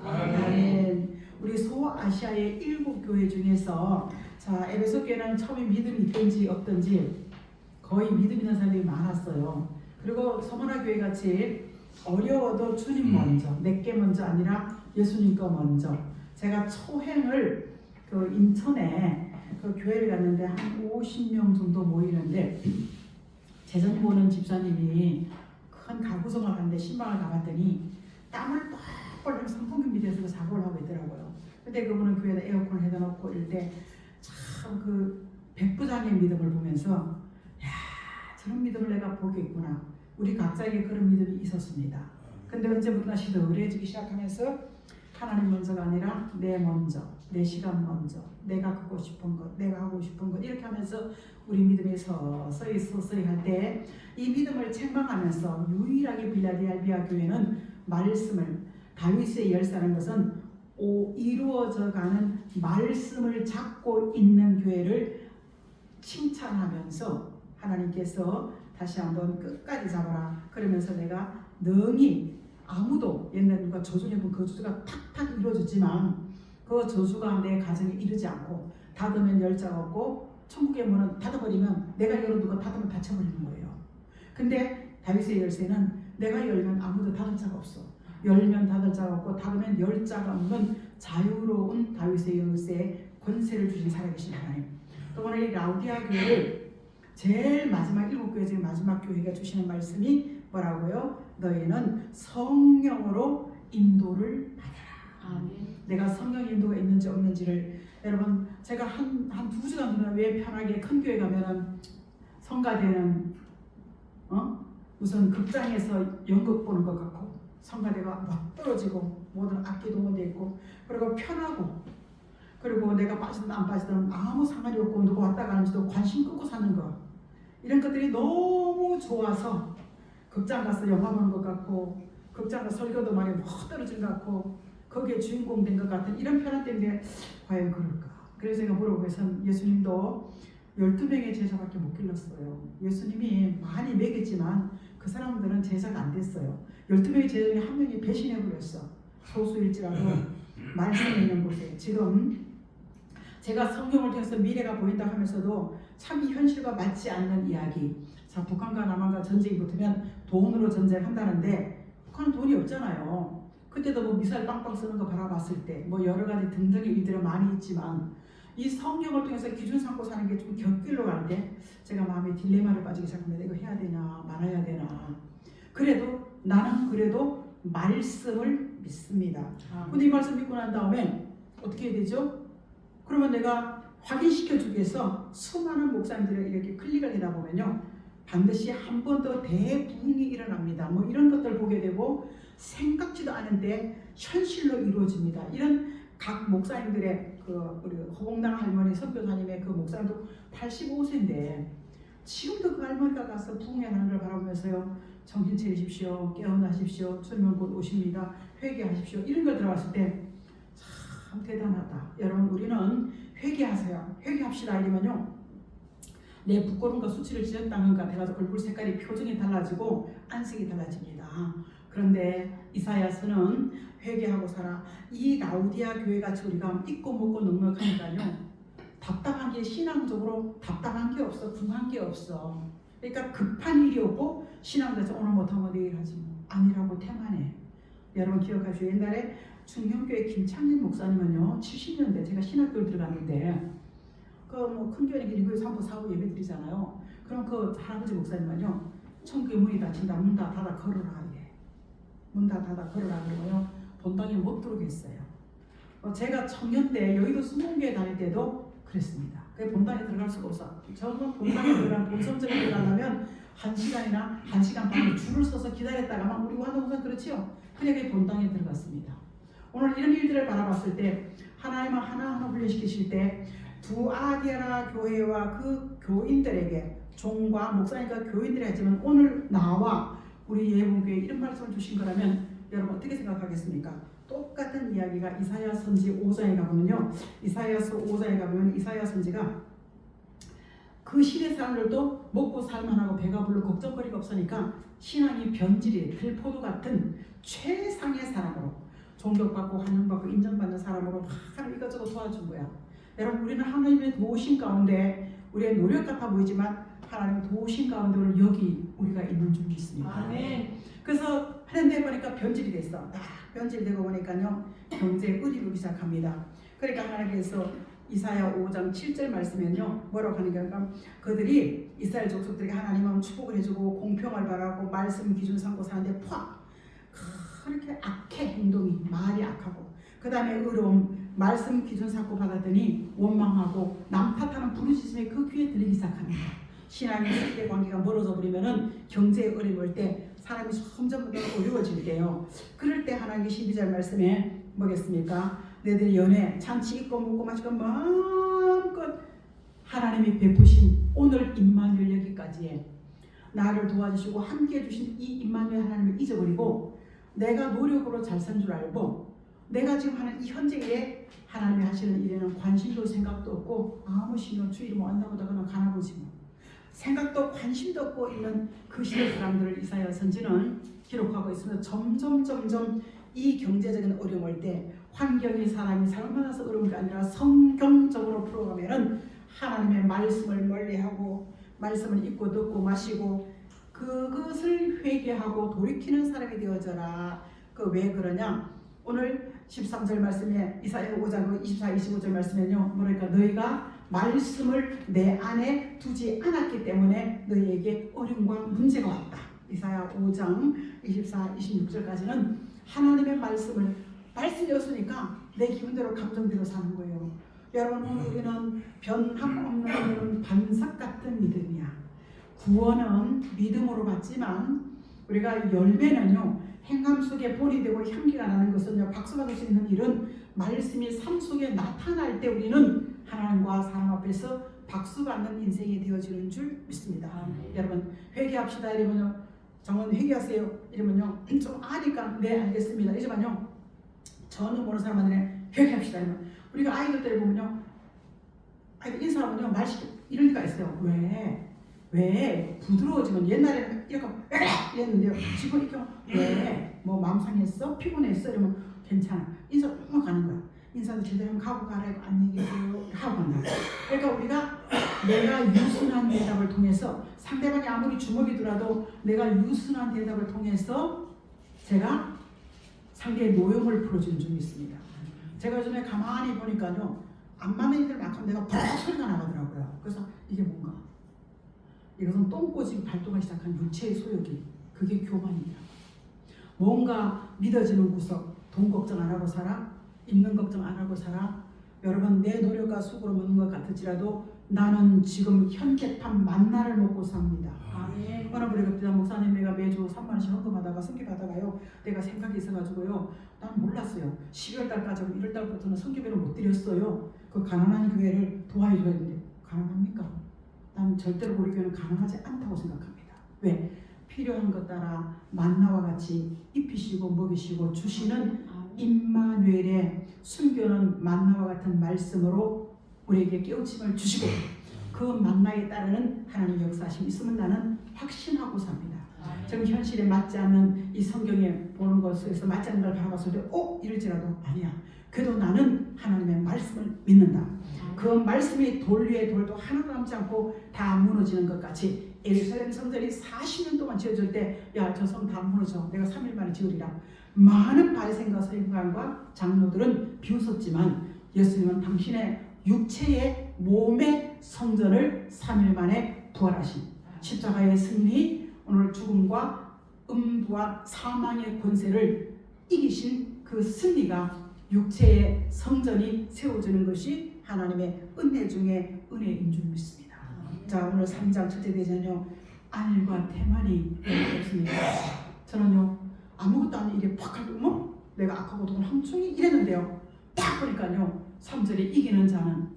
아멘. 우리 소아시아의 7교회 중에서 에베소 교회는 처음에 믿음이 있든지 없든지 거의 믿음 있는 사람들이 많았어요. 그리고 서머나 교회 같이 어려워도 주님 먼저, 내게 먼저 아니라 예수님 거 먼저. 제가 초행을 인천에 교회를 갔는데 한 50명 정도 모이는데 재전 보는 집사님이 큰 가구성을 갔는데 신방을 가봤더니 땀을 뻘뻘 선풍기 밑에서 작업을 하고 있더라고요. 근데 그분은 교회에다 에어컨을 해다 놓고 이럴 때 참 백부장의 믿음을 보면서 야, 저런 믿음을 내가 보겠구나. 우리 각자에게 그런 믿음이 있었습니다. 근데 언제부터 시들해지기 시작하면서 하나님 먼저가 아니라 내 먼저, 내 시간 먼저, 내가 갖고 싶은 것, 내가 하고 싶은 것 이렇게 하면서 우리 믿음이 서서히 할 때 이 믿음을 책망하면서 유일하게 빌라델피아 교회는 말씀을 다윗의 열사라는 것은 이루어져가는 말씀을 잡고 있는 교회를 칭찬하면서 하나님께서 다시 한번 끝까지 잡아라. 그러면서 내가 능히 아무도 옛날 누가 저주해본 그 저주가 탁탁 이루어졌지만 그 저주가 내 가정에 이르지 않고 닫으면 열자가 없고 천국의 문은 닫아버리면 내가 열어 누가 닫으면 닫혀버리는 거예요. 근데 다윗의 열쇠는 내가 열면 아무도 닫을 자가 없어. 열면 닫을 자가 없고 닫으면 열 자가 없는 자유로운 다윗의 열쇠에 권세를 주신 살아계신 하나님. 또 오늘 이 라우디아 교회를 제일 마지막 7교회 중에 마지막 교회가 주시는 말씀이 뭐라고요? 너희는 성령으로 인도를 받아라. 아멘. 내가 성령 인도가 있는지 없는지를 여러분 제가 한 2주간 동안 왜 편하게 큰 교회 가면은 성가대는 우선 극장에서 연극 보는 것 같고 성가대가 막 떨어지고 모든 악기 동원되어 있고 그리고 편하고 그리고 내가 빠지든 안 빠지든 아무 상관이 없고 누가 왔다 가는지도 관심 끄고 사는 거 이런 것들이 너무 좋아서 극장 가서 영화 보는 것 같고 극장 가서 설교도 많이 막 떨어진 것 같고 거기에 주인공 된 것 같은 이런 편한 때문에 과연 그럴까? 그래서 제가 물어보면 예수님도 12명의 제자밖에 못 길렀어요. 예수님이 많이 먹였지만 그 사람들은 제자가 안 됐어요. 12명의 제자 중에 한 명이 배신해버렸어. 소수일지라도 말씀이 있는 곳에 지금 제가 성경을 통해서 미래가 보인다 하면서도 참 이 현실과 맞지 않는 이야기. 자, 북한과 남한과 전쟁이 붙으면 돈으로 전쟁한다는데 북한은 돈이 없잖아요. 그때도 뭐 미사일 빵빵 쓰는 거 바라봤을 때 뭐 여러 가지 등등의 일들은 많이 있지만 이 성경을 통해서 기준 삼고 사는 게 좀 곁길로 가는데 제가 마음에 딜레마를 빠지기 시작합니다. 이거 해야 되나 말아야 되나. 그래도 나는 그래도 말씀을 믿습니다. 근데 이 말씀 믿고 난 다음에 어떻게 해야 되죠? 그러면 내가 확인시켜 주기 위해서 수많은 목사님들이 이렇게 클릭을 하다 보면요 반드시 한 번 더 대부흥이 일어납니다. 뭐 이런 것들 보게 되고 생각지도 않은데 현실로 이루어집니다. 이런 각 목사님들의 우리 허봉당 할머니 선교사님의 그 목사님도 85세인데 지금도 그 할머니가 가서 부흥해 나는 걸 바라보면서요 정신 차리십시오, 깨어나십시오, 주님은 곧 오십니다, 회개하십시오 이런 걸 들어봤을 때 참 대단하다. 여러분 우리는 회개하세요, 회개합시다 이러면요 내 부끄러움과 수치를 지었다는 것 같아가지고 얼굴 색깔이 표정이 달라지고 안색이 달라집니다. 그런데 이사야서는 회개하고 살아. 이 라우디아 교회같이 우리가 잊고 먹고 넉넉하니까요 답답한 게 신앙적으로 답답한 게 없어, 궁한 게 없어. 그러니까 급한 일이 없고 신앙에서 오늘 못하면 내일 하지 뭐 아니라고 태만해. 여러분 기억하시죠? 옛날에 중형교회 김창진 목사님은요 70년대 제가 신학교를 들어갔는데 뭐 큰 교회 리뷰 3부 4부 예배 드리잖아요. 그럼 그 할아버지 목사님은요 천국의 문이 닫힌다 문 다 닫아 걸어라 문 다 닫아 걸어라 그러고요 본당에 못 들어오겠어요. 제가 청년 때 여의도 수목교회 다닐 때도 그랬습니다. 그 본당에 들어갈 수가 없어. 저는 본당에 들어간 본성전에 들어가려면 1시간이나 1시간 반을 줄을 서서 기다렸다가만 우리 완동선 그렇지요. 그냥 본당에 들어갔습니다. 오늘 이런 일들을 바라봤을 때 하나님은 하나하나 훈련시키실 때 두아디아라 교회와 그 교인들에게 종과 목사님과 교인들이 하지만 오늘 나와 우리 예봉교회 이런 말씀을 주신 거라면 여러분 어떻게 생각하겠습니까? 똑같은 이야기가 이사야 선지 5장에 가보면요 이사야서 5장에 가보면 이사야 선지가 그 시대 사람들도 먹고 살만하고 배가 불러 걱정거리가 없으니까 신앙이 변질이 들포도 같은 최상의 사람으로 존경받고 환영받고 인정받는 사람으로 하나님 이것저것 도와준 거야. 여러분 우리는 하나님의 도우심 가운데 우리의 노력 같아 보이지만 하나님의 도우심 가운데 여기 우리가 있는 줄 믿습니다. 아멘. 그래서 하는데 보니까 변질이 됐어. 딱 변질되고 보니까요 경제에 의리르기 시작합니다. 그러니까 하나님께서 이사야 5장 7절 말씀에는요 뭐라고 하는 거니까 그들이 이스라엘 족속들에게 하나님은 축복을 해주고 공평을 바라고 말씀 기준 삼고 사는데 그렇게 악해 행동이 말이 악하고 그 다음에 의로움 말씀 기준 삼고 받았더니 원망하고 남 탓하는 부르짖음이 그 귀에 들리기 시작합니다. 신앙의 세계 관계가 멀어져 버리면은 경제에 어려울 때 사람이 점점 더 어려워질 때요. 그럴 때 하나님의 12절 말씀에 뭐겠습니까? 너희들 연애 잔치 있고 먹고 마시고 마음껏 하나님이 베푸신 오늘 임마누엘 여기까지에 나를 도와주시고 함께 해주신 이 임마누엘 하나님을 잊어버리고 내가 노력으로 잘 산 줄 알고 내가 지금 하는 이 현재에 하나님이 하시는 일에는 관심도 생각도 없고 아무 신경 주의를 못 한다고 하다가 가나보지 뭐. 생각도 관심도 없고 있는 그 시대 사람들을 이사야 선지는 기록하고 있으면서 점점 이 경제적인 어려움을 때 환경이 사람이 잘못해서 어려운 게 아니라 성경적으로 풀어가면은 하나님의 말씀을 멀리하고 말씀을 읽고 듣고 마시고 그것을 회개하고 돌이키는 사람이 되어져라. 그 왜 그러냐? 오늘 13절 말씀에 이사야 5장 24, 25절 말씀에는요. 뭐랄까 너희가 말씀을 내 안에 두지 않았기 때문에 너희에게 어려움과 문제가 왔다. 이사야 5장 24, 26절까지는 하나님의 말씀이었으니까 내 기분대로 감정대로 사는 거예요. 여러분 오늘 우리는 변함없는 반석 같은 믿음이야. 구원은 믿음으로 받지만 우리가 열매는요 행함 속에 본이 되고 향기가 나는 것은요 박수가 될 수 있는 일은 말씀이 삶 속에 나타날 때 우리는 하나님과 사람 앞에서 박수받는 인생이 되어지는 줄 믿습니다. 여러분 회개합시다 이러면요 정원 회개하세요 이러면요 좀 아니까 네 알겠습니다 이러면요 저는 모르는 사람한테 회개합시다 이러면 우리가 아이들 때 보면요 아이들 인사하면요 말시켜 이런 데가 있어요. 왜 부드러워지면 옛날에는 이렇게 이랬는데요 지금 이렇게 왜 뭐 마음 상했어 피곤했어 이러면 괜찮아 인사 가는 거야. 인사도 제대로 하면 가고 가라 안녕히 계세요 하고 간다. 그러니까 우리가 내가 유순한 대답을 통해서 상대방이 아무리 주먹이 들어도 내가 유순한 대답을 통해서 제가 상대의 노염을 풀어주는 줄 믿습니다. 제가 요즘에 가만히 보니까요 안 맞는 이들 만큼 내가 퍽 소리가 나가더라고요. 그래서 이게 뭔가 이것은 똥꼬집 발동하기 시작한 육체의 소욕이 그게 교만이더라고요. 뭔가 믿어지는 구석 돈 걱정 안 하고 살아 입는 걱정 안 하고 살아. 여러분 내 노력과 수고로 먹는 것 같을지라도 나는 지금 현재판 만나를 먹고 삽니다. 아멘. 어느 분이 그때 목사님 내가 매주 3만 원씩 헌금하다가 성기 받아가요. 내가 생각이 있어가지고요. 난 몰랐어요. 12월 달까지 1월 달부터는 성기배를 못 드렸어요. 그 가난한 교회를 도와줘야 되는데 가능합니까? 난 절대로 우리 교회는 가능하지 않다고 생각합니다. 왜? 필요한 것 따라 만나와 같이 입히시고 먹이시고 주시는 임마누엘의 순교는 만나와 같은 말씀으로 우리에게 깨우침을 주시고 그 만나에 따르는 하나님의 역사심이 있으면 나는 확신하고 삽니다. 지금 현실에 맞지 않는 이 성경에 보는 것에서 맞지 않는 걸 바라봤을 때 이럴지라도 아니야. 그래도 나는 하나님의 말씀을 믿는다. 그 말씀이 돌 위에 돌도 하나도 남지 않고 다 무너지는 것 같이 예루살렘 성전이 40년 동안 지어질 때 야 저 성 다 무너져 내가 3일 만에 지으리라. 많은 바리새인과 서기관과 장로들은 비웃었지만 예수님은 당신의 육체의 몸의 성전을 3일 만에 부활하신 십자가의 승리 오늘 죽음과 음부와 사망의 권세를 이기신 그 승리가 육체의 성전이 세워지는 것이 하나님의 은혜 중에 은혜인 줄 믿습니다. 자 오늘 3장 첫째 대전요 안일과 태만이 없습니다. 저는요 아무것도 아닌 일에 팍 할 때 내가 악하고 돈을 함충이 이랬는데요 딱 보니까요 3절에 이기는 자는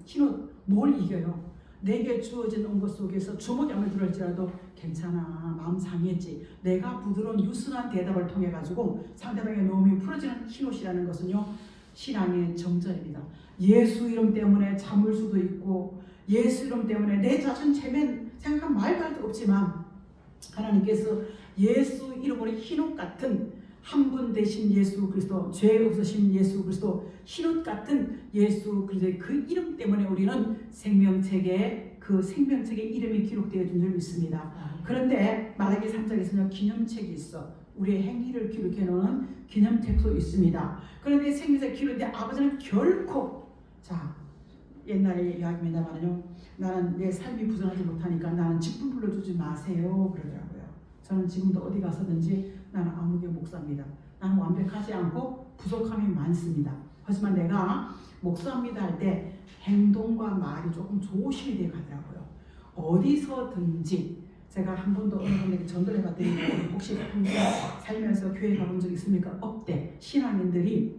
뭘 이겨요? 내게 주어진 온 것 속에서 주먹이 아무리 들어올지라도 괜찮아 마음 상했지 내가 부드러운 유순한 대답을 통해 가지고 상대방의 노움이 풀어지는 흰옷이라는 것은요 신앙의 정절입니다. 예수 이름 때문에 참을 수도 있고 예수 이름 때문에 내 자신 체면 생각한 말도 할 수 없지만 하나님께서 예수 이름으로 흰옷 같은 한 분 되신 예수 그리스도, 죄 없으신 예수 그리스도, 흰옷 같은 예수 그리스도의 그 이름 때문에 우리는 생명책에 그 생명책의 이름이 기록되어 있는 줄 믿습니다. 그런데 말라기 3장에서는 기념책이 있어. 우리의 행위를 기록해 놓은 기념책도 있습니다. 그런데 생명책 기록인데 아버지는 결코, 자, 옛날에 이야기입니다만요, 나는 내 삶이 부정하지 못하니까 나는 직분 불러주지 마세요 그러더라고요. 저는 지금도 어디 가서든지 나는 아무개 목사입니다. 나는 완벽하지 않고 부족함이 많습니다. 하지만 내가 목사입니다 할 때 행동과 말이 조금 조심이 되어 가더라고요. 어디서든지 제가 한 번도 어느 분에게 전도를 해봤더니 혹시 평생 살면서 교회 가본 적 있습니까? 없대. 신앙인들이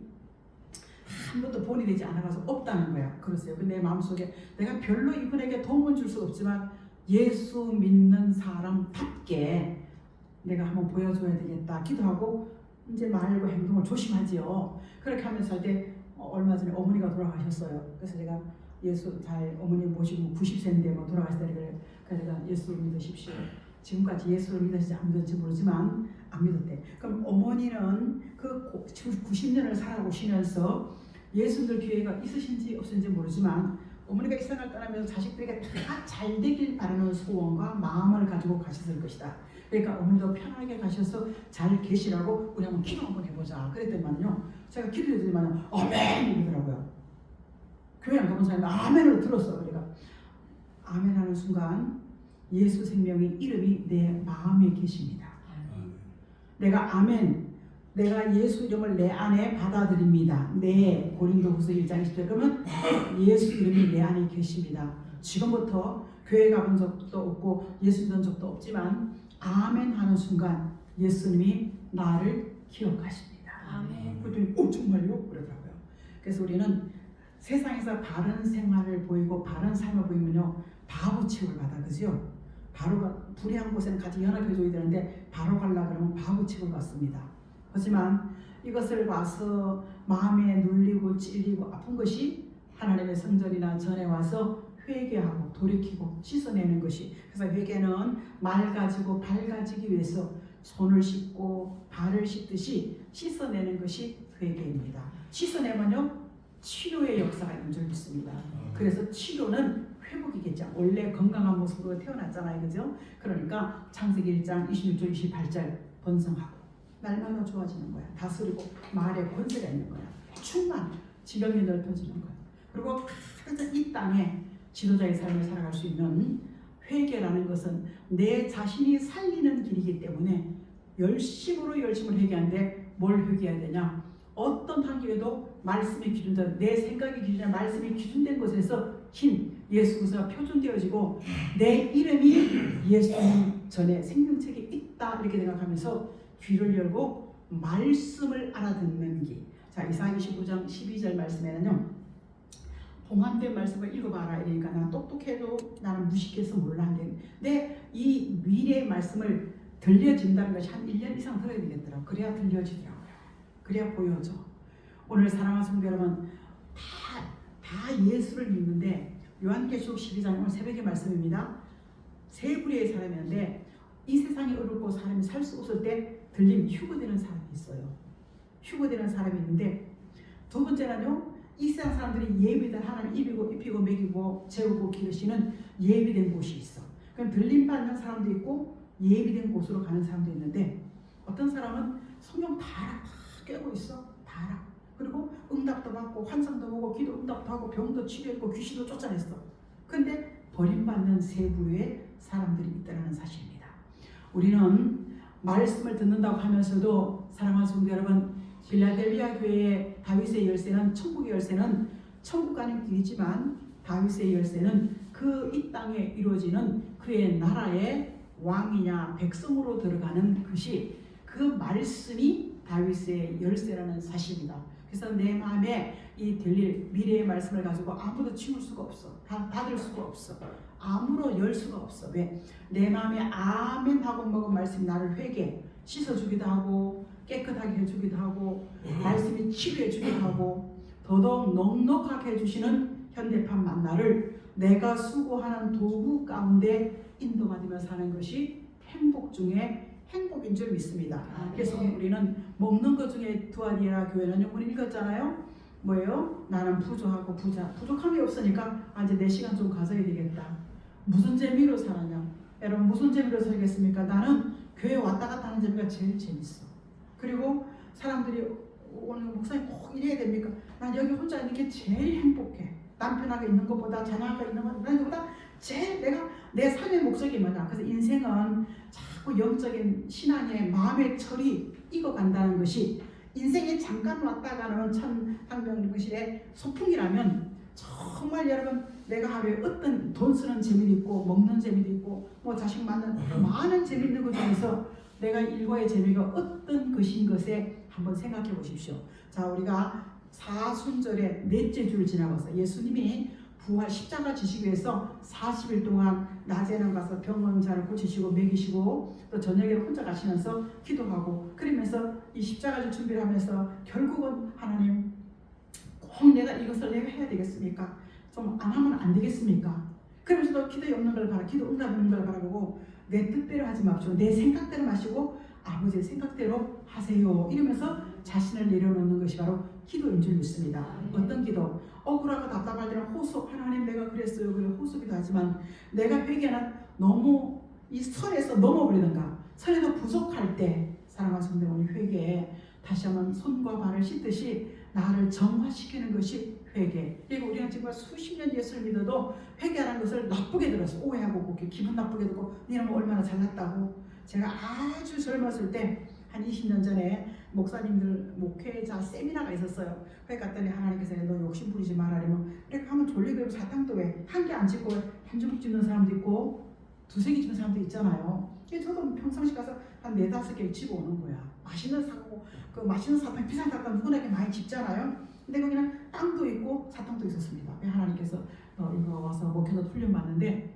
한 번도 본이 되지 않아가서 없다는 거야. 그러세요. 근데 내 마음속에 내가 별로 이분에게 도움을 줄 수 없지만 예수 믿는 사람답게 내가 한번 보여줘야 되겠다 기도하고 이제 말과 행동을 조심하지요. 그렇게 하면서 할 때 얼마 전에 어머니가 돌아가셨어요. 그래서 제가 예수 잘 어머니 모시고 90세인데 뭐 돌아가실 때 그래서 제가 예수 믿으십시오. 지금까지 예수를 믿으시지 안 믿었지 모르지만 안 믿었대. 그럼 어머니는 그 90년을 살아오시면서 예수들 교회가 있으신지 없으신지 모르지만 어머니가 이 세상을 떠나면서 자식들에게 다 잘 되길 바라는 소원과 마음을 가지고 가셨을 것이다. 그러니까 어머니도 편하게 가셔서 잘 계시라고 우리 한번 기도 한번 해보자 그랬더니만요, 제가 기도해드리면 아멘 이러더라고요. 교회 안 가본 사람이 아멘을 들었어. 그러니까 아멘 하는 순간 예수 생명의 이름이 내 마음에 계십니다. 내가 아멘, 내가 예수 이름을 내 안에 받아들입니다. 네, 고린도후서 1장 20절. 그러면 예수 이름이 내 안에 계십니다. 지금부터 교회 가본 적도 없고 예수 믿은 적도 없지만 아멘 하는 순간 예수님이 나를 기억하십니다. 아멘. 그랬더니 정말요? 그러더라고요. 그래서 우리는 세상에서 바른 생활을 보이고 바른 삶을 보이면요 바보 취급을 받아. 그죠? 바로가 불의한 곳에는 같이 연합해줘야 되는데 바로 가려고 그러면 바보 취급을 받습니다. 하지만 이것을 와서 마음에 눌리고 찔리고 아픈 것이 하나님의 성전이나 전에 와서 회개하고 돌이키고 씻어내는 것이, 그래서 회개는 말 가지고 발 가지기 위해서 손을 씻고 발을 씻듯이 씻어내는 것이 회개입니다. 씻어내면요 치료의 역사가 있는 줄 믿습니다. 그래서 치료는 회복이겠죠. 원래 건강한 모습으로 태어났잖아요. 그죠? 그러니까 창세기 1장 26절 28절 번성하고 날마다 좋아지는 거야. 다스리고 말에 권세가 있는 거야. 충만, 지경이 넓혀지는 거야. 그리고 항상 이 땅에 지도자의 삶을 살아갈 수 있는 회개라는 것은 내 자신이 살리는 길이기 때문에 열심으로 회개하는데 뭘 회개해야 되냐? 어떤 환경에도 말씀이 기준된, 내 생각이 기준된 말씀이 기준된 것에서 예수 그리스도가 표준되어지고 내 이름이 예수님 전에 생명책에 있다 이렇게 생각하면서 귀를 열고 말씀을 알아듣는 길. 자, 이사야 29장 12절 말씀에는요, 봉함된 말씀을 읽어봐라 이러니까 난 똑똑해도 나는 무식해서 몰라. 근데 이 미래의 말씀을 들려진다는 것이 한 1년 이상 들어야 되겠더라고요. 그래야 들려지더라고요. 그래야 보여져. 오늘 사랑하는 성도 여러분, 다 예수를 믿는데 요한계시록 12장 오늘 새벽의 말씀입니다. 세 부류의 사람이 있는데 이 세상에 어렵고 사람이 살 수 없을 때 들림 휴거되는 사람이 있어요. 휴거되는 사람이 있는데 두 번째는요, 이 세상 사람들이 예비된 하나님 입히고 먹이고 재우고 기르시는 예비된 곳이 있어. 그럼 들림 받는 사람도 있고 예비된 곳으로 가는 사람도 있는데 어떤 사람은 성경 다 깨고 있어. 다 알아. 그리고 응답도 받고 환상도 보고 기도 응답도 하고 병도 치료했고 귀신도 쫓아냈어. 근데 버림받는 세 부류의 사람들이 있다는 사실입니다. 우리는 말씀을 듣는다고 하면서도 사랑하는 성도 여러분, 빌라델비아 교회의 다윗의 열쇠는, 천국의 열쇠는 천국 가는 길이지만 다윗의 열쇠는 그 이 땅에 이루어지는 그의 나라의 왕이냐 백성으로 들어가는 것이 그 말씀이 다윗의 열쇠라는 사실입니다. 그래서 내 마음에 이 들릴 미래의 말씀을 가지고 아무도 치울 수가 없어. 받을 수가 없어. 아무로 열 수가 없어. 왜? 내 마음에 아멘 하고 먹은 말씀이 나를 회개 씻어주기도 하고 깨끗하게 해주기도 하고 말씀이 치료해주기도 하고 더더욱 넉넉하게 해주시는 현대판 만나를 내가 수고하는 도구 가운데 인도받으며 사는 것이 행복 중에 행복인 줄 믿습니다. 그래서 우리는 먹는 것 중에 두아디라 교회는 오늘 읽었잖아요. 뭐예요? 나는 부족하고 부족함이 없으니까 이제 내 시간 좀 가져야 되겠다. 무슨 재미로 살았냐? 여러분 무슨 재미로 살겠습니까? 나는 교회 왔다 갔다 하는 재미가 제일 재밌어. 그리고 사람들이 오늘 목사님 꼭 이래야 됩니까? 난 여기 혼자 있는 게 제일 행복해. 남편하고 있는 것보다 자녀하고 있는 것보다 제일 내 삶의 목적이 뭐냐? 그래서 인생은 자꾸 영적인 신앙의 마음의 철이 익어간다는 것이 인생에 잠깐 왔다 가는 천상병실의 소풍이라면 정말 여러분 내가 하루에 어떤 돈 쓰는 재미도 있고 먹는 재미도 있고 뭐 자식 만나는 많은 재미있는 것 중에서 내가 일과의 재미가 어떤 것인 것에 한번 생각해 보십시오. 자, 우리가 사순절의 넷째 주를 지나고서 예수님이 부활 십자가 지시기 위해서 40일 동안 낮에는 가서 병원자를 고치시고 먹이시고 또 저녁에 혼자 가시면서 기도하고 그러면서 이 십자가를 준비를 하면서 결국은 하나님 꼭 내가 이것을 내가 해야 되겠습니까? 좀 안 하면 안 되겠습니까? 그러면서도 기도에 없는 걸 바라 기도 응답 없는 걸 바라보고 내 뜻대로 하지 마시고 내 생각대로 마시고 아버지의 생각대로 하세요. 이러면서 자신을 내려놓는 것이 바로 기도인 줄 믿습니다. 어떤 기도? 억울하고 답답할 때는 호소, 하나님 내가 그랬어요. 그래 호소기도 하지만 내가 회개는 너무 이 선에서 넘어버리는가 선에서 부족할 때 사랑하는 성도님 회개에 다시 한번 손과 발을 씻듯이 나를 정화시키는 것이 회개. 그리고 우리가 정말 수십 년 예수를 믿어도 회개하는 것을 나쁘게 들었어. 오해하고 그렇게 기분 나쁘게 듣고 니는 뭐 얼마나 잘났다고. 제가 아주 젊었을 때 한 20년 전에 목사님들 목회자 세미나가 있었어요. 거기 갔더니 하나님께서 너 욕심 부리지 말아라면 이렇게 하면 졸리고 사탕도 왜 한 개 안 찍고 한 주먹 찍는 사람도 있고 두세 개 찍는 사람도 있잖아요. 저도 평상시 가서 한 4-5개 집어 오는 거야. 맛있는 사고 그 맛있는 사탕 비싼 사탕 누구나게 많이 집잖아요. 근데 거기는 빵도 있고 사탕도 있었습니다. 하나님께서 너 이거 와서 목회자 훈련 받는데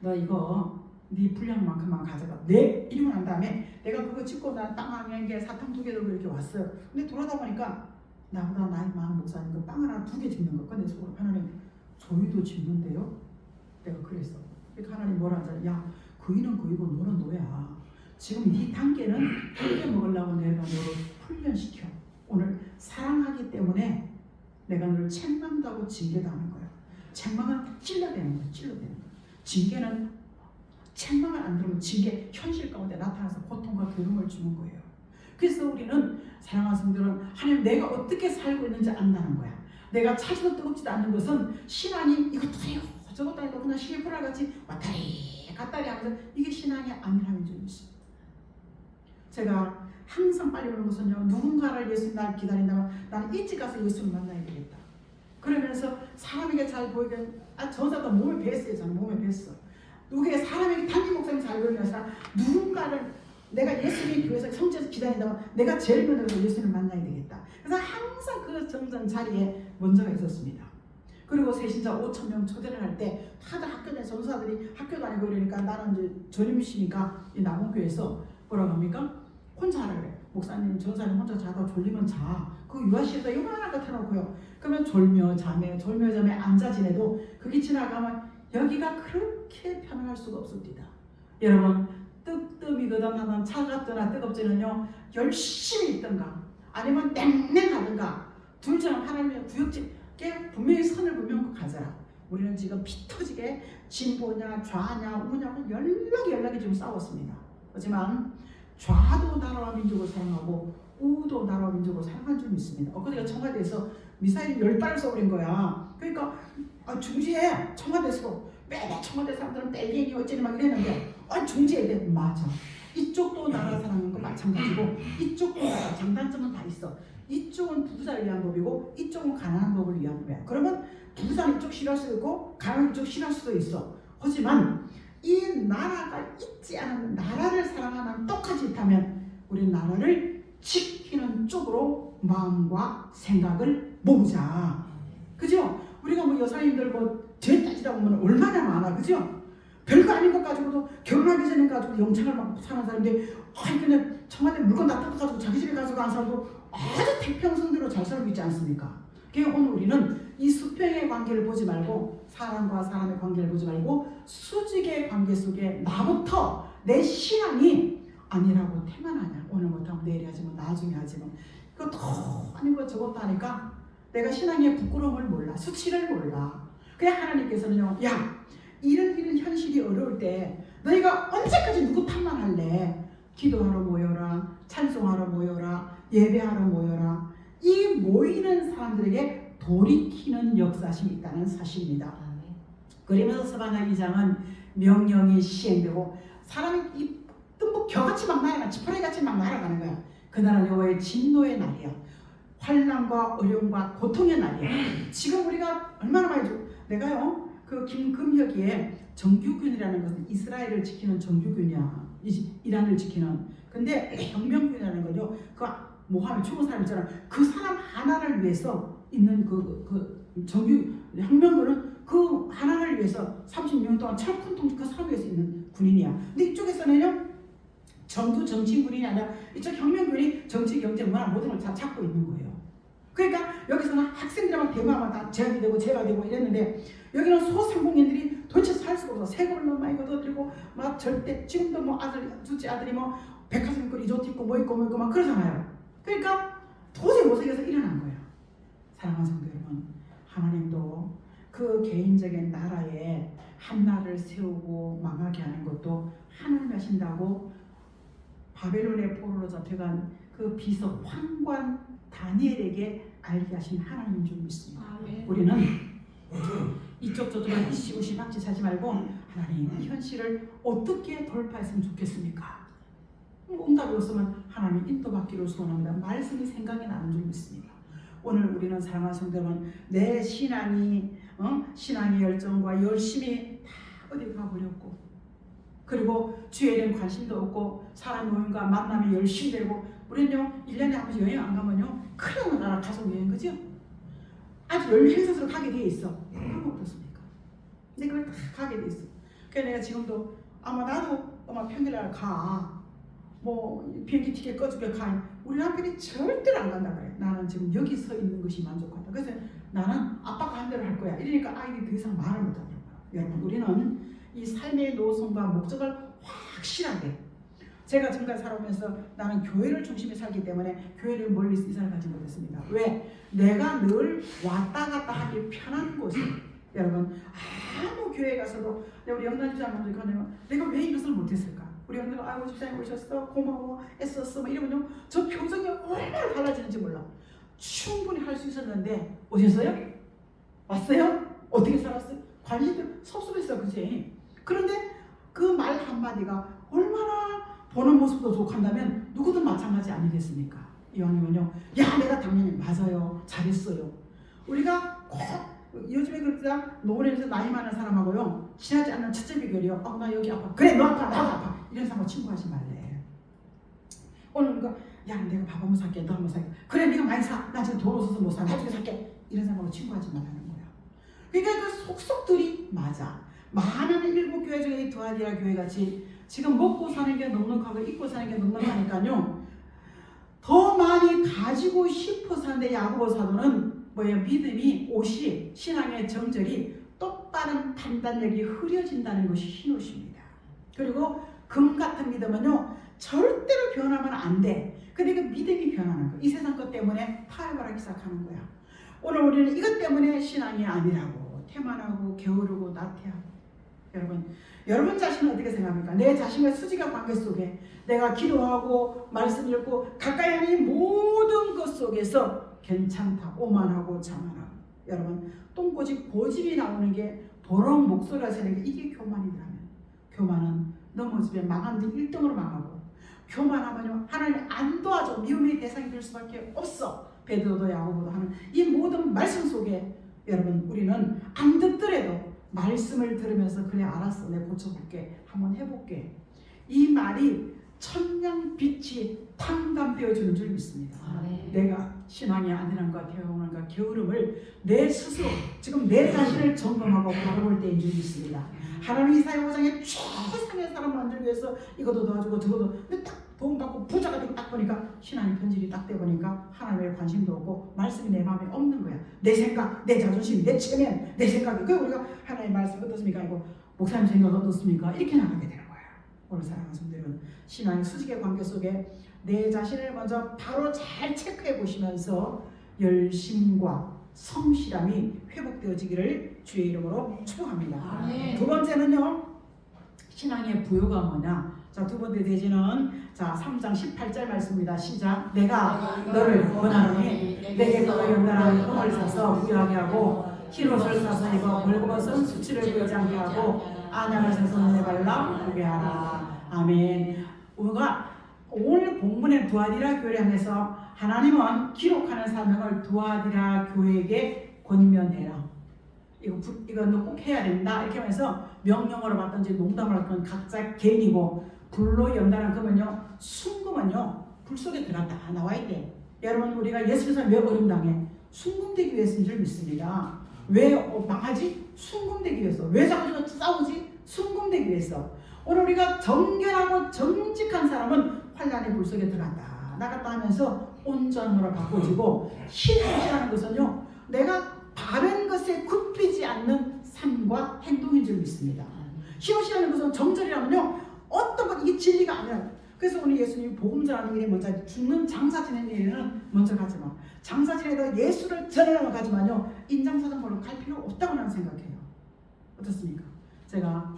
너 이거 네 분량만큼만 가져가. 네? 이러고 난 다음에 내가 그거 찍고 난 빵 한 개, 사탕 2개 들고 이렇게 왔어요. 근데 돌아다 보니까 나보다 나이 많은 목사님 그 빵 하나 2개 집는 거. 근데 속으로 하나님 저희도 집는데요? 내가 그랬어. 그러니까 하나님 뭐라 하잖아. 야 그이는 그이고 너는 너야. 지금 네 단계는 단계 먹으려고 내가 너를 훈련시켜. 오늘 사랑하기 때문에 내가 너를 책망도 하고 징계도 하는 거야. 책망은 찔러대는 거야. 찔러대는 거야. 징계는 책망을 안 들으면 징계 현실 가운데 나타나서 고통과 괴로움을 주는 거예요. 그래서 우리는 사랑하는 성도들은 하나님 내가 어떻게 살고 있는지 안다는 거야. 내가 차지도 뜨겁지도 않는 것은 신앙이 이것도 해요 저것도 아니고 그냥 시계프라 같이 왔다리 갔다리 하면서 이게 신앙이 아니라는 줄 믿습니다. 제가 항상 빨리 오는 것은요 누군가를 예수님 날 기다린다면 나는 일찍 가서 예수를 만나야 되겠다. 그러면서 사람에게 잘 보이게 저 사람 몸에 뱄어요. 저는 몸에 뱄어. 누구에게 사람에게 단기 목사님 잘 보이는 것이 아니라 누군가를 내가 예수님 교회에서 성지에서 기다린다면 내가 제일 먼저 예수님을 만나야 되겠다. 그래서 항상 그 정전 자리에 먼저가 있었습니다. 그리고 새신자 5,000명 초대를 할 때 다들 학교 내 전사들이 학교 다니고 이러니까 나는 이제 전임이시니까 이 남원교회에서 뭐라고 합니까? 혼자 하라 그래. 목사님 전사님 혼자 자다 졸리면 자. 그 유아실에다 요만한 거 펴놓고요. 그러면 졸며 잠에 앉아 지내도 그게 지나가면 여기가 그렇게 편안할 수가 없습니다. 여러분 뜨뜻이거든 하면 차갑거나 뜨겁지는요 열심히 있든가 아니면 냉랭하든가 둘 중 하나님의 구역질게 분명히 선을 분명 가져라. 우리는 지금 피 터지게 진보냐 좌냐 우냐 연락이 지금 싸웠습니다. 하지만 좌도 나라와 민족을 사랑하고 우도 나라와 민족을 사랑하는 줄 믿습니다. 엊그제가 청와대에서 미사일 10발을 쏘버린 거야. 그러니까 중지해. 청와대에서 매달 청와대 사람들은 뺄갱이 어쩌니 막 이랬는데 중지해야 돼. 맞아. 이쪽도 나라 사랑하는 거 마찬가지고 이쪽도 나라 장단점은 다 있어. 이쪽은 부자를 위한 법이고 이쪽은 가난한 법을 위한 법이야. 그러면 부자는 이쪽 싫어할 수도 있고 가난한 이쪽 싫어할 수도 있어. 하지만 이 나라가 있지 않은 나라를 사랑하는 똑같이 있다면 우리 나라를 지키는 쪽으로 마음과 생각을 모으자. 그죠? 우리가 뭐 여사님들 죄 따지다 보면 얼마나 많아. 그죠? 별거 아닌 것 가지고도 결혼하기 전에 가지고 영창을 막 사는 사람인데 그냥 청와대 물건 다 뜯어가지고 자기 집에 가지고 간 사람도 아주 태평성대로 잘 살고 있지 않습니까? 그러니까 오늘 우리는 이 수평의 관계를 보지 말고 사람과 사람의 관계를 보지 말고 수직의 관계 속에 나부터 내 신앙이 아니라고 태만하냐. 오늘 못하면 내일 하지 뭐 나중에 하지 뭐. 그것도 아니고 저것도 하니까 내가 신앙의 부끄러움을 몰라. 수치를 몰라. 그냥 하나님께서는요. 야 이런 현실이 어려울 때 너희가 언제까지 누구 탓만 할래. 기도하러 모여라. 찬송하러 모여라. 예배하러 모여라. 이 모이는 사람들에게 돌이키는 역사심이 있다는 사실입니다. 그러면서 스바냐 2장은 명령이 시행되고 사람이 이 뜸보 겨같이 막 날아가 지푸라기같이 막 날아가는 거야. 그날은 여호와의 진노의 날이야. 환난과 어려움과 고통의 날이야. 지금 우리가 얼마나 많이 내가요 그 김금혁이의 정규군이라는 것은 이스라엘을 지키는 정규군이야. 이란을 지키는. 근데 혁명군이라는 거죠. 그 모함에 죽은 사람 있잖아. 그 사람 하나를 위해서 있는 그 정규 혁명군은 그 하나를 위해서 30년 동안 철큰통 그 사람 위해서 있는 군인이야. 근데 이쪽에서는요 정규 정치군이 아니라 이쪽 혁명군이 정치, 경제, 문화 모든 걸 다 잡고 있는 거예요. 그러니까 여기서는 학생들만 대마만 다 제압이 되고 제각되고 이랬는데 여기는 소상공인들이 도대체 살 수가 없어. 세금을 너무 많이 걷어들이고 막 절대 지금도 뭐 둘째 아들이 뭐 백화점 입고 리조트 입고 뭐 입고 막 그러잖아요. 그러니까 도저히 못 살려서 일어난 거예요. 사랑하는 성도 여러분, 하나님도 그 개인적인 나라에 한 나라를 세우고 망하게 하는 것도 하나님 하신다고 바벨론의 포로로 잡혀간 그 비서 황관 다니엘에게 알게 하신 하나님인 줄 믿습니다. 우리는 이쪽 저쪽에 이시우시 박지 차지 말고 하나님 이 현실을 어떻게 돌파했으면 좋겠습니까? 응답이 없으면 하나님 인도받기를 소원합니다. 말씀이 생각이 나는 줄 믿습니다. 오늘 우리는 사랑하는 성도는 내 신앙이 신앙의 열정과 열심이 다 어디 가버렸고 그리고 주에 대한 관심도 없고 사람 모임과 만남이 열심히 되고 우리는요 1년에 한 번씩 여행 안 가면요 큰일 나라 가족 여행 그죠? 아주 열행사스로 가게 돼 있어. 그럼 어떻습니까? 근데 그걸 다 가게 돼 있어. 그래서 내가 지금도 아마 나도 아마 평일날 뭐 비행기 티켓 꺼주게 우리 남편이 절대로 안 간다 그래. 나는 지금 여기 서 있는 것이 만족한다. 그래서 나는 아빠가 한 대로 할 거야. 이러니까 아이들이 더 이상 말을 못 하더라고요. 여러분 우리는 이 삶의 노선과 목적을 확실하게 제가 지금까지 살아오면서 나는 교회를 중심에 살기 때문에 교회를 멀리 이사를 가지 못했습니다. 왜? 내가 늘 왔다 갔다 하기 편한 곳에 여러분 아무 교회 가서도 우리 영남 집사님들 가면 내가 왜 이것을 못했을까? 우리 영남 아이고 집사님 오셨어 고마워 애썼어 막 이러면요 저 표정이 얼마나 달라지는지 몰라. 충분히 할 수 있었는데 오셨어요? 왔어요? 어떻게 살았어요? 관심도 섭섭했어 그치? 그런데 그 말 한마디가 얼마나 보는 모습도 좋한다면 누구든 마찬가지 아니겠습니까? 이왕이면요 야 내가 당연히 맞아요 잘했어요. 우리가 꼭 요즘에 그렇다 노원에서 나이 많은 사람하고요 친하지 않는 첫째 비결이요 나 여기 아파 그래 너 아파 나도 아파 이런 사람하고 친구하지 말래. 오늘 우리가 야 내가 밥 한번 살게 너 한번 살게 그래 네가 많이 사 나 지금 돈 없어서 못 사 나중에 살게 이런 사람하고 친구하지 말라는 거야. 그러니까 그 속속들이 맞아. 많은 일곱 교회 중에 이 두아디라 교회 같이 지금 먹고 사는 게 넉넉하고 입고 사는 게 넉넉하니까요 더 많이 가지고 싶어서 하는데 야고보 사도는 뭐예요? 믿음이 옷이 신앙의 정절이 똑바른 판단력이 흐려진다는 것이 흰옷입니다. 그리고 금 같은 믿음은요 절대로 변하면 안 돼. 근데 그 믿음이 변하는 거야. 이 세상 것 때문에 타협하기 시작하는 거야. 오늘 우리는 이것 때문에 신앙이 아니라고 태만하고 게으르고 나태하고 여러분 자신은 어떻게 생각합니까? 내 자신과 수직한 관계 속에 내가 기도하고 말씀 읽고 가까이 하는 이 모든 것 속에서 괜찮다 오만하고 자만하고 여러분 똥꼬집 고집이 나오는 게 도롱 목소리가 새는 게 이게 교만이라면 교만은 넘어지면 망한 뒤 1등으로 망하고 교만하면요 하나님 안 도와줘 미움의 대상이 될 수밖에 없어. 베드로도 야고보도 하는 이 모든 말씀 속에 여러분 우리는 안 듣더라도 말씀을 들으면서 그래 알았어 내가 고쳐볼게 한번 해볼게 이 말이 천냥빛이 탕감되어주는 줄 믿습니다. 내가 신앙이 아니란가 태어난가 게으름을 내 스스로 지금 내 자신을 점검하고 바라볼 때인 줄 믿습니다. 하나님이 사회 장에 최상의 사람을 만들기 위해서 이것도 도와주고 저것도 근데 딱 도움받고 부자가 되고 딱 보니까 신앙의 편질이 딱 돼보니까 하나님의 관심도 없고 말씀이 내 마음에 없는 거야. 내 생각, 내 자존심, 내 체면, 내 생각이 그래서 우리가 하나님의 말씀 어떻습니까? 이거 목사님 생각 어떻습니까? 이렇게 나가게 되는 거야. 오늘 사랑하는 성도들은 신앙의 수직의 관계 속에 내 자신을 먼저 바로 잘 체크해 보시면서 열심과 성실함이 회복되어지기를 주의 이름으로 축복합니다. 두 번째는요, 신앙의 부요가 뭐냐? 자, 두 번째 대지는 자 3장 18절 말씀입니다. 시작. 내가 너를 원하노니 내게 그 연단한 흠을 사서 부요하게 하고 흰 옷을 사서 입어 벌거벗은 수치를 보이지 않게 하고 안약을 사서 눈에 발라 보게 하라. 아멘. 우리가 오늘 본문의 두아디라 교회를 향해서 하나님은 기록하는 사명을 두아디라 교회에게 권면해라. 이거 너 꼭 해야 된다. 이렇게 하면서 명령으로 받든지 농담을 하든 각자 개인이고 불로 연단한 그러면요, 순금은요 불 속에 들어갔다 나와 있대. 여러분, 우리가 예수님께서 왜 어림당해? 순금되기 위해서인 줄 믿습니다. 왜 망하지? 순금되기 위해서. 왜 자꾸 싸우지? 순금되기 위해서. 오늘 우리가 정결하고 정직한 사람은 환난의 불 속에 들어갔다 나갔다 하면서 온전으로 바꿔지고, 흰옷이라는 것은요 내가 바른 것에 굽히지 않는 삶과 행동인 줄 믿습니다. 흰옷이라는 것은 정절이라면요 어떤 것 이게 진리가 아니라. 그래서 오늘 예수님이 복음 전하는 일에 먼저 죽는 장사 지내는 일에는 먼저 가지 마. 장사 지내다 예수를 전하려고 가지만요 인장사정으로 갈 필요 없다고 나는 생각해요. 어떻습니까? 제가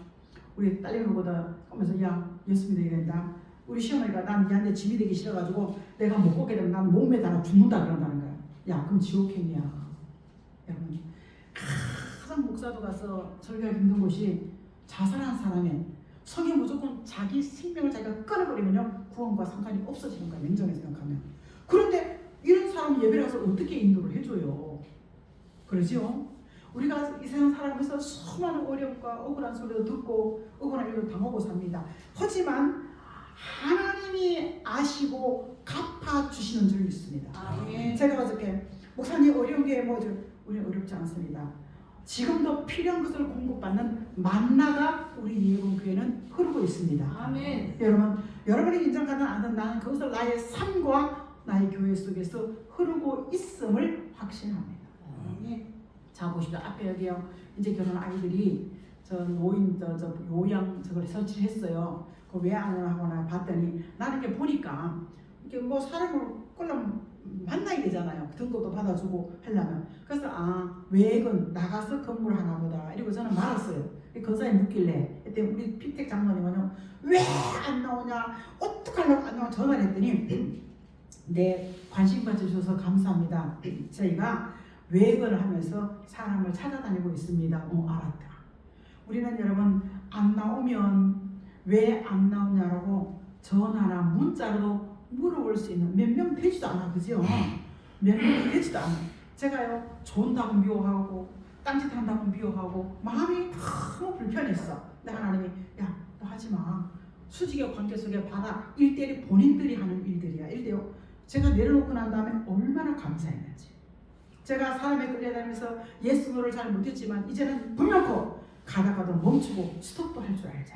우리 딸내미 보다 하면서 야 예수 믿어야 된다. 우리 시어머니가 난 니한테 짐이 되기 싫어가지고 내가 못 걷게 되면 난 몸에 달아 죽는다 그런다는 거야. 야 그럼 지옥행이야. 여러분, 가장 목사도 가서 설교하기 힘든 곳이 자살한 사람의 성이 무조건 자기 생명을 자기가 끊어버리면요 구원과 상관이 없어지는 거야, 냉정히 생각하면. 그런데 이런 사람 예배를 가서 어떻게 인도를 해줘요? 그러지요? 우리가 이 세상 살아가면서 수많은 어려움과 억울한 소리도 듣고 억울한 일도 당하고 삽니다. 하지만 하나님이 아시고 갚아주시는 줄 믿습니다. 제가 어저께 목사님 어려운 게 뭐죠? 우리는 어렵지 않습니다. 지금도 필요한 것을 공급받는 만나가 우리 예봉교회는 흐르고 있습니다. 아멘. 여러분이 인정하는 않는 나는 그것을 나의 삶과 나의 교회 속에서 흐르고 있음을 확신합니다. 아멘. 자 보시죠. 앞에 여기요. 이제 결혼 아이들이 저 노인 저 요양 저걸 설치를 했어요. 그 왜 안 하거나 봤더니 나는 이렇게 보니까 이게 뭐 사람을 끌려면 만나야 되잖아요. 등록도 받아주고 하려면. 그래서 외액은 나가서 건물 하나 보다 이러고 저는 말았어요. 건사에 묻길래 그때 우리 피택 장로님은요 왜 안 나오냐 어떡하려고 안 나오냐 전화를 했더니 네 관심 가져주셔서 감사합니다. 저희가 외근을 하면서 사람을 찾아다니고 있습니다. 알았다. 우리는 여러분 안 나오면 왜 안 나오냐라고 전화나 문자로 물어볼 수 있는 몇 명 되지도 않아, 그죠? 몇 명 되지도 않아. 제가요 좋은다고 미워하고 딴짓한다고 미워하고 마음이 너무 불편했어. 근데 하나님이 야 너 하지마. 수직의 관계 속에 봐라. 일대일이 본인들이 하는 일들이야. 일대요. 제가 내려놓고 난 다음에 얼마나 감사했는지. 제가 사람에 끌려다니면서 예수를 잘 못했지만 이제는 분명코 가다가도 멈추고 스톱도 할 줄 알자.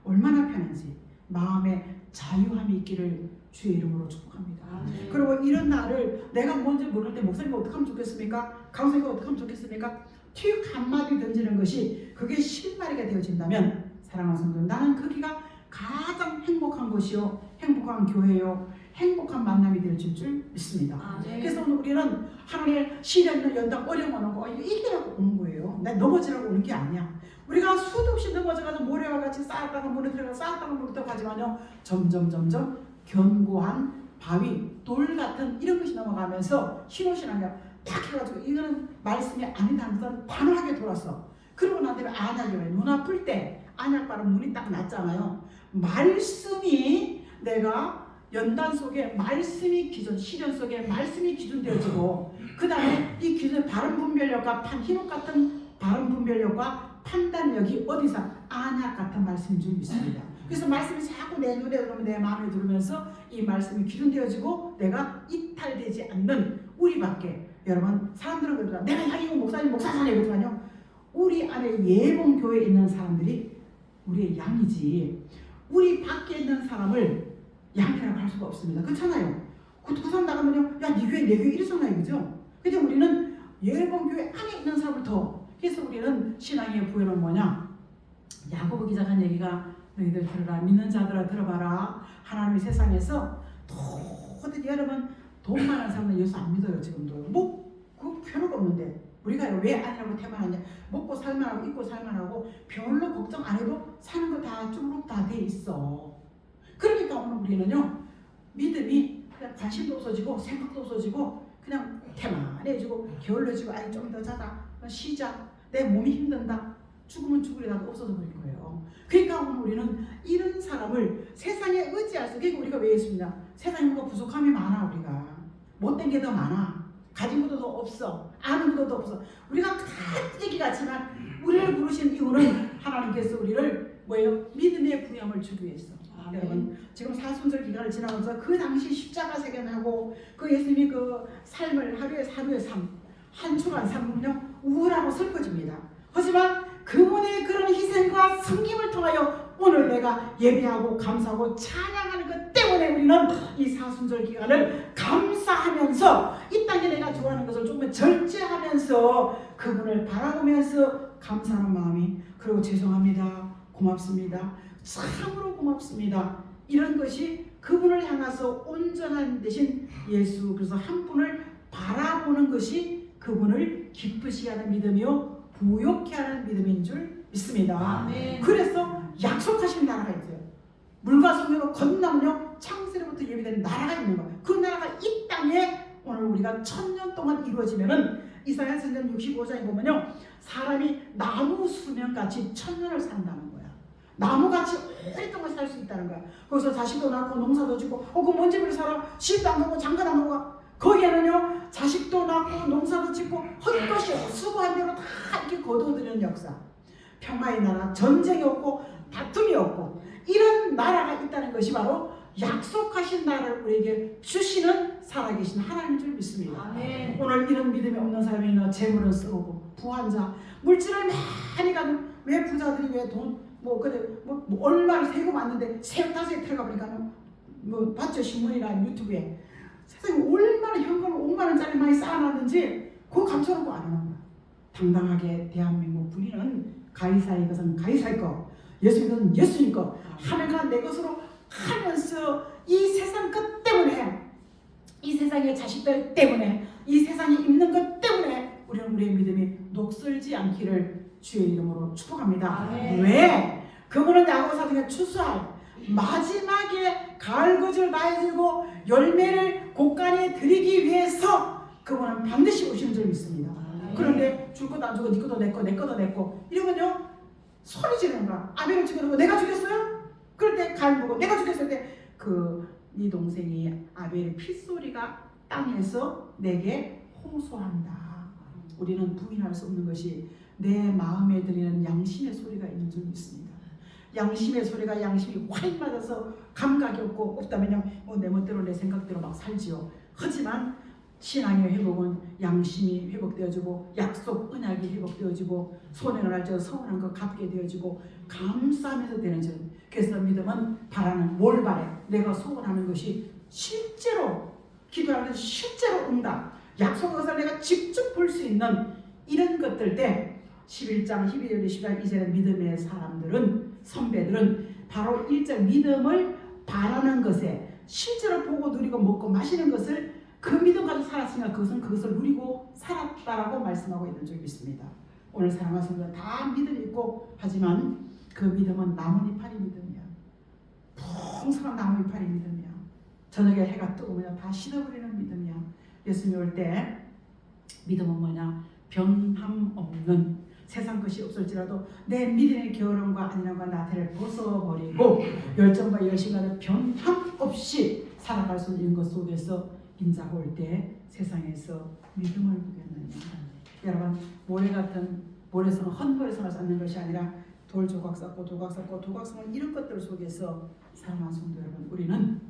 얼마나 편한지 마음에 자유함이 있기를 주의 이름으로 축복합니다. 그리고 이런 날을 내가 뭔지 모를 때 목사님이 어떻게 하면 좋겠습니까? 강사님이 어떻게 하면 좋겠습니까? 튀익 한마디 던지는 것이 그게 실마리가 되어진다면 사랑하는 성도 나는 거기가 가장 행복한 곳이요 행복한 교회요 행복한 만남이 될 줄 믿습니다. 그래서 오늘 우리는 하나님의 시련을 연단 어려움 오는 거 이기라고 오는 거예요. 나 넘어지라고 오는 게 아니야. 우리가 수도 없이 넘어져가지고 모래와 같이 쌓았다가 물에 들어가 쌓았다가 물에 들어가지만요 점점 견고한 바위, 돌 같은 이런 것이 넘어가면서 흰옷이 아니라 탁 해가지고 이거는 말씀이 아니다는 것은 단호하게 돌았어. 그러고 난 다음에 안약이 눈 아플 때 안약바로 눈이 딱 났잖아요. 말씀이 내가 연단 속에 말씀이 기준, 시련 속에 말씀이 기준되어지고 그 다음에 이 기준 발음 분별력과 흰옷 같은 발음 분별력과 판단력이 어디서 안약 같은 말씀인 줄 믿습니다. 그래서 말씀이 자꾸 내 눈에 들어오면 내 마음에 들으면서 이 말씀이 기준되어지고 내가 이탈되지 않는 우리밖에. 여러분 사람들은 그러더라. 내가 양이고 목사잖아요. 그러더만요. 우리 안에 예봉교회에 있는 사람들이 우리의 양이지 우리 밖에 있는 사람을 양이라고 할 수가 없습니다. 그렇잖아요. 그 사람 나가면요 야 네 교회 내 교회 이러잖아요. 그죠? 근데 우리는 예봉교회 안에 있는 사람을 더. 그래서 우리는 신앙의 부여는 뭐냐? 야고보 기자가 한 얘기가 너희들 들어라. 믿는 자들아 들어봐라. 하나님이 세상에서 도저히 여러분 돈 많은 사람은 예수 안 믿어요. 지금도. 뭐 그 필요가 없는데 우리가 왜 아니라고 태만하냐. 먹고 살만하고 입고 살만하고 별로 걱정 안 해도 사는 거 다 쭈룩 다 돼 있어. 그러니까 오늘 우리는요 믿음이 그냥 관심도 없어지고 생각도 없어지고 그냥 태만해지고 게을러지고 아이 좀 더 자자 쉬자 내 몸이 힘든다 죽으면 죽으리라도 없어져 버린 거예요. 그러니까 오늘 우리는 이런 사람을 세상에 의지할 수. 그러니까 우리가 왜 했습니다. 세상에 뭔가 부족함이 많아. 우리가 못된 게 더 많아. 가진 것도 더 없어. 아는 것도 더 없어. 우리가 같은 얘기 같지만 우리를 부르신 이유는 하나님께서 우리를 뭐예요? 믿음의 부양을 주기 위해서. 여러분 지금 사순절 기간을 지나면서 그 당시 십자가 세견하고 그 예수님이 그 삶을 하루의 삶 한 주간 삶은요 우울하고 슬퍼집니다. 하지만 그분의 그런 희생과 섬김을 통하여 오늘 내가 예배하고 감사하고 찬양하는 것 때문에 우리는 이 사순절 기간을 감사하면서 이 땅에 내가 좋아하는 것을 조금 절제하면서 그분을 바라보면서 감사하는 마음이 그리고 죄송합니다. 고맙습니다. 참으로 고맙습니다. 이런 것이 그분을 향해서 온전한 대신 예수 그래서 한 분을 바라보는 것이 그분을 기쁘시게 하는 믿음이요 부욕케 하는 믿음인 줄 믿습니다. 아멘. 그래서 약속하신 나라가 있어요. 물과 성령으로 건너면요 창세로부터 예비된 나라가 있는 거예요. 그 나라가 이 땅에 오늘 우리가 1000년 동안 이루어지면은 이사야 선전 65장에 보면요 사람이 나무 수명같이 1000년을 산다는 거야. 나무같이 오랫동안 살 수 있다는 거야. 거기서 자식도 낳고 농사도 짓고 그 뭔 집을 살아 시집도 안 가고 장가도 안 가고 거기에는요 자식도 낳고 농사도 짓고 헛것이 수고한 대로 다 이렇게 거둬들이는 역사. 평화의 나라, 전쟁이 없고 다툼이 없고 이런 나라가 있다는 것이 바로 약속하신 나라를 우리에게 주시는 살아계신 하나님인 줄 믿습니다. 아멘. 오늘 이런 믿음이 없는 사람이 재물을 쓰고 부한자 물질을 많이 가는 왜 부자들이 왜 돈 뭐 그래 뭐 얼마를 세금 왔는데 세탁소에 들어가 보니까 뭐 봤죠 신문이나 유튜브에 세상에 얼마나 현금을 5만 원짜리 많이 쌓아놨는지 그거 감춰놓고 안 하는 거야. 당당하게 대한민국 군인은 가이사의 것은 가이사의 것, 예수의 것은 예수의 것, 하나가 내 것으로 하면서 이 세상 것 때문에 이 세상의 자식들 때문에 이 세상이 입는 것 때문에 우리는 우리의 믿음이 녹슬지 않기를 주의 이름으로 축복합니다. 아멘. 왜? 그분은 야고보서 중에 추수할 마지막에 가을 거지를 다해주고 열매를 곡간에 드리기 위해서 그분은 반드시 오시는 줄 믿습니다. 그런데 줄 것도 안 주고 네 것도 내 거, 내 것도 내 거 이러면요 소리 지르는 거야. 아벨을 죽여놓고 내가 죽였어요? 그럴 때 가인 보고 내가 죽였을 때 네 동생이 아벨의 핏소리가 땅에서 내게 호소한다. 우리는 부인할 수 없는 것이 내 마음에 들리는 양심의 소리가 있는 줄 믿습니다. 양심의 소리가 양심이 활 맞아서 감각이 없다면요 내 멋대로 내 생각대로 막 살지요. 하지만 신앙의 회복은 양심이 회복되어지고 약속 언약이 회복되어지고 손해를 알죠. 서운한 거 갚게 되어지고 감사하면서 되는 줄. 그래서 믿음은 바라는 뭘 바래? 내가 소원하는 것이 실제로 기도하는 것이 실제로 응답. 약속한 것을 내가 직접 볼 수 있는 이런 것들 때 11장 12절 20장 이제는 믿음의 사람들은 선배들은 바로 1절 믿음을 바라는 것에 실제로 보고 누리고 먹고 마시는 것을 그 믿음 가지고 살았으니까 그것을 누리고 살았다라고 말씀하고 있는 줄 믿습니다. 오늘 사랑하는 성도 다 믿음이 있고 하지만 그 믿음은 나뭇잎파리 믿음이야. 풍성한 나뭇잎파리 믿음이야. 저녁에 해가 뜨면 다 식어버리는 믿음이야. 예수님이 올 때 믿음은 뭐냐? 변함 없는 세상 것이 없을지라도 내 믿음의 게으름과 안일함과 나태를 벗어버리고 열정과 열심과는 변함 없이 살아갈 수 있는 것 속에서 인자가 올 때 세상에서 믿음을 보겠느냐. 여러분 모래성은 헛모래성을 쌓는 것이 아니라 돌 조각 쌓고 도각 쌓고 도각 쌓는 이런 것들 속에서 사랑하는 성도 여러분 우리는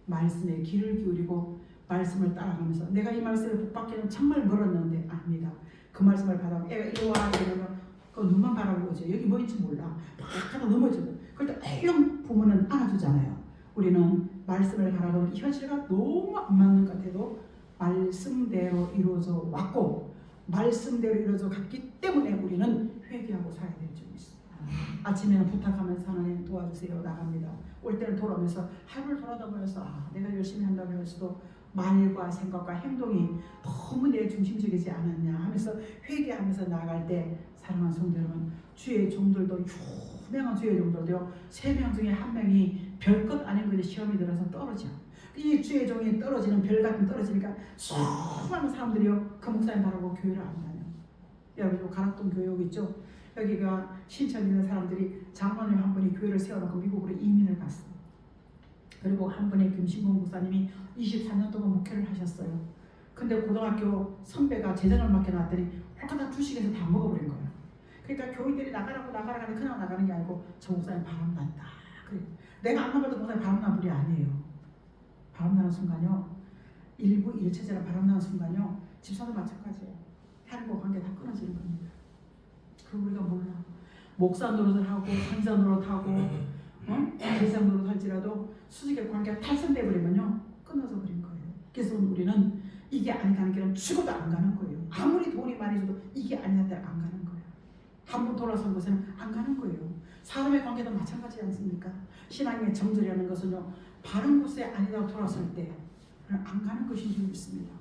말씀에 귀를 기울이고 말씀을 따라가면서 내가 이 말씀을 복받기는 정말 멀었는데 아닙니다. 그 말씀을 받아보고 애가 이리 와 이러면 그 눈만 바라보고 오죠. 여기 뭐 있는지 몰라. 막 하다 넘어져도 그럴 때 얼른 부모는 안아주잖아요. 우리는 말씀을 바라보면 현실과 너무 안 맞는 것 같아도 말씀대로 이루어져 왔고 말씀대로 이루어져 갔기 때문에 우리는 회개하고 살아야 될 줄 믿습니다. 아침에는 부탁하면서 하나님 도와주세요 나갑니다. 올 때는 돌아오면서 하루를 돌아다 보면서 내가 열심히 한다고 해서도 말과 생각과 행동이 너무 내 중심적이지 않았냐 하면서 회개하면서 나아갈 때 사랑하는 성도 여러분, 주의 종들도 유명한 주의 종들도요 3명 중에 1명이 별것 아닌 것에 시험이 들어서 떨어져. 이 주의 종이 떨어지는 별 같은 떨어지니까 수많은 사람들이요 그 목사님 바라고 교회를 안 다녀. 여러분 가락동 교회 여기 있죠? 여기가 신천 있는 사람들이 장로님 한 분이 교회를 세워놓고 미국으로 이민을 갔어. 그리고 한 분의 김신봉 목사님이 24년 동안 목회를 하셨어요. 근데 고등학교 선배가 재정을 맡겨놨더니 홀가닥 주식에서 다 먹어버린 거예요. 그러니까 교인들이 나가라고 하는데 그냥 나가는 게 아니고 저 목사님 바람난다. 그래. 내가 안 나가도 목사님 바람난 분이 아니에요. 바람나는 순간요. 일부 일체제로 바람나는 순간요. 집사도 마찬가지예요. 하나님과 관계 다 끊어지는 겁니다. 그걸 우리가 몰라. 목사 노릇을 하고 상자 노릇하고 대장 노릇할지라도 수직의 관계가 탈선돼 버리면요. 끊어져 버린 거예요. 그래서 우리는 이게 아니라는 길은 죽어도 안 가는 거예요. 아무리 돈이 많이 줘도 이게 아니라는 데는 안 가는 거예요. 한 번 돌아선 곳에는 안 가는 거예요. 사람의 관계도 마찬가지 않습니까? 신앙의 정절이라는 것은요. 바른 곳에 아니라고 돌아설 때 안 가는 것인 줄 믿습니다.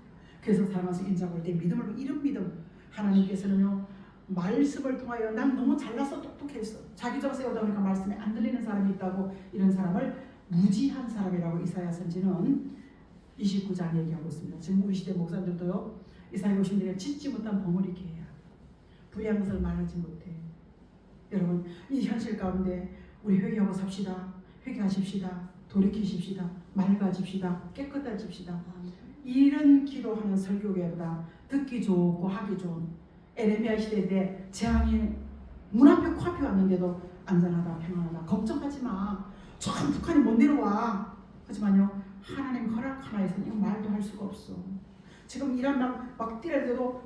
그래서 사람에서 인자 볼 때 믿음으로 이런 믿음 하나님께서는요. 말씀을 통하여 난 너무 잘나서 똑똑했어. 자기 정 세우다 보니까 말씀에 안 들리는 사람이 있다고 이런 사람을 무지한 사람이라고 이사야 선지는 29장 얘기하고 있습니다. 지금 우리 시대 목사들도요. 이사야 보시면 짓지 못한 버무리개야. 부유한 것을 말하지 못해. 여러분 이 현실 가운데 우리 회개하고 삽시다. 회개하십시다. 돌이키십시다. 맑아집시다. 깨끗해집시다. 이런 기도하는 설교계보다 듣기 좋고 하기 좋은 에레미야 시대에 재앙이 문 앞에 코앞에 왔는데도 안전하다 평안하다 걱정하지 마. 저 북한이 못 내려와. 하지만요 하나님 허락 하나에서는 이거 말도 할 수가 없어. 지금 이란 막 뛰어도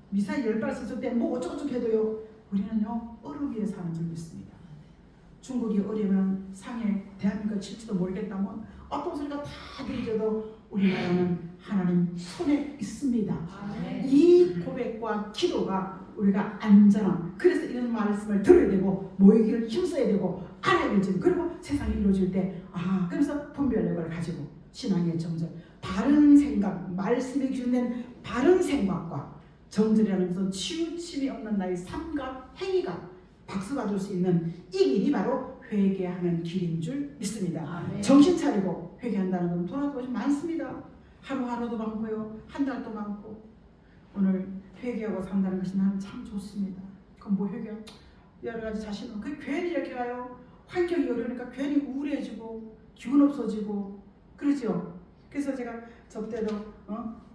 미사일 10발 쐈을 때 뭐 어쩌고저쩌고 해도요 우리는요 얼음 위에 사는 줄 믿습니다. 중국이 어려면 상해 대한민국을 칠지도 모르겠다면 어떤 소리가 다 들려도 우리나라는 하나님 손에 있습니다. 이 고백과 기도가 우리가 안전한 그래서 이런 말씀을 들어야 되고 모이기를 힘써야 되고 알아야 되지. 그리고 세상이 이루어질 때 그래서 분별력을 가지고 신앙의 정절 바른 생각 말씀에 기준된 바른 생각과 정절이라는 것은 치우침이 없는 나의 삶과 행위가 박수 받을 수 있는 이 길이 바로 회개하는 길인 줄 믿습니다. 아멘. 정신 차리고 회개한다는 건 돌아도 것이 많습니다. 하루하루도 많고요. 한 달도 많고 오늘 회개하고 산다는 것이 나는 참 좋습니다. 그럼 뭐 회개? 여러 가지 자신은 괜히 이렇게 가요. 환경이 어려우니까 괜히 우울해지고 기운 없어지고 그러죠. 그래서 제가 저때도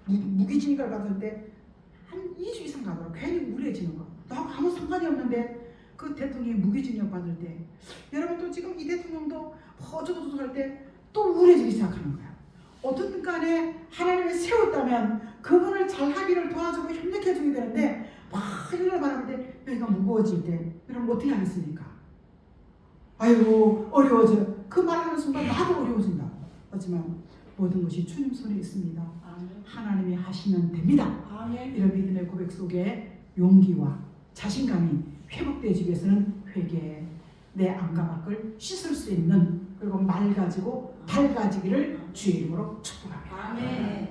무기징역을 받을 때 한 2주 이상 가더라고요. 괜히 우울해지는 거. 나하고 아무 상관이 없는데 그 대통령이 무기징역 받을 때 여러분 또 지금 이 대통령도 어쩌고저쩌고 할 때 또 우울해지기 시작하는 거야. 어떤 간에 하나님이 세웠다면 그분을 잘하기를 도와주고 협력해주게 되는데 막 이걸 바라볼 때 여기가 무거워질 때 여러분 어떻게 하겠습니까? 아이고 어려워져. 그 말하는 순간 나도 어려워진다. 하지만 모든 것이 주님 손에 있습니다. 아멘. 하나님이 하시면 됩니다. 아멘. 이런 믿음의 고백 속에 용기와 자신감이 회복되기 위해서는 회개, 내 안과 밖을 씻을 수 있는 그리고 맑아지고 밝아지기를 주의 이름으로 축복합니다. 아멘.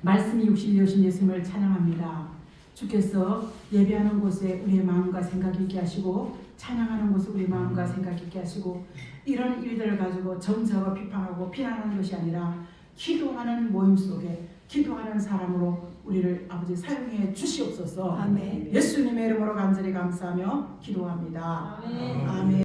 말씀이 육신이 되신 예수님을 찬양합니다. 주께서 예배하는 곳에 우리의 마음과 생각이 있게 하시고 찬양하는 곳에 우리의 마음과 생각이 있게 하시고 이런 일들을 가지고 정죄하고 비판하고 비난하는 것이 아니라 기도하는 모임 속에 기도하는 사람으로 우리를 아버지 사용해 주시옵소서. 아멘. 예수님의 이름으로 간절히 감사하며 기도합니다. 아멘. 아멘.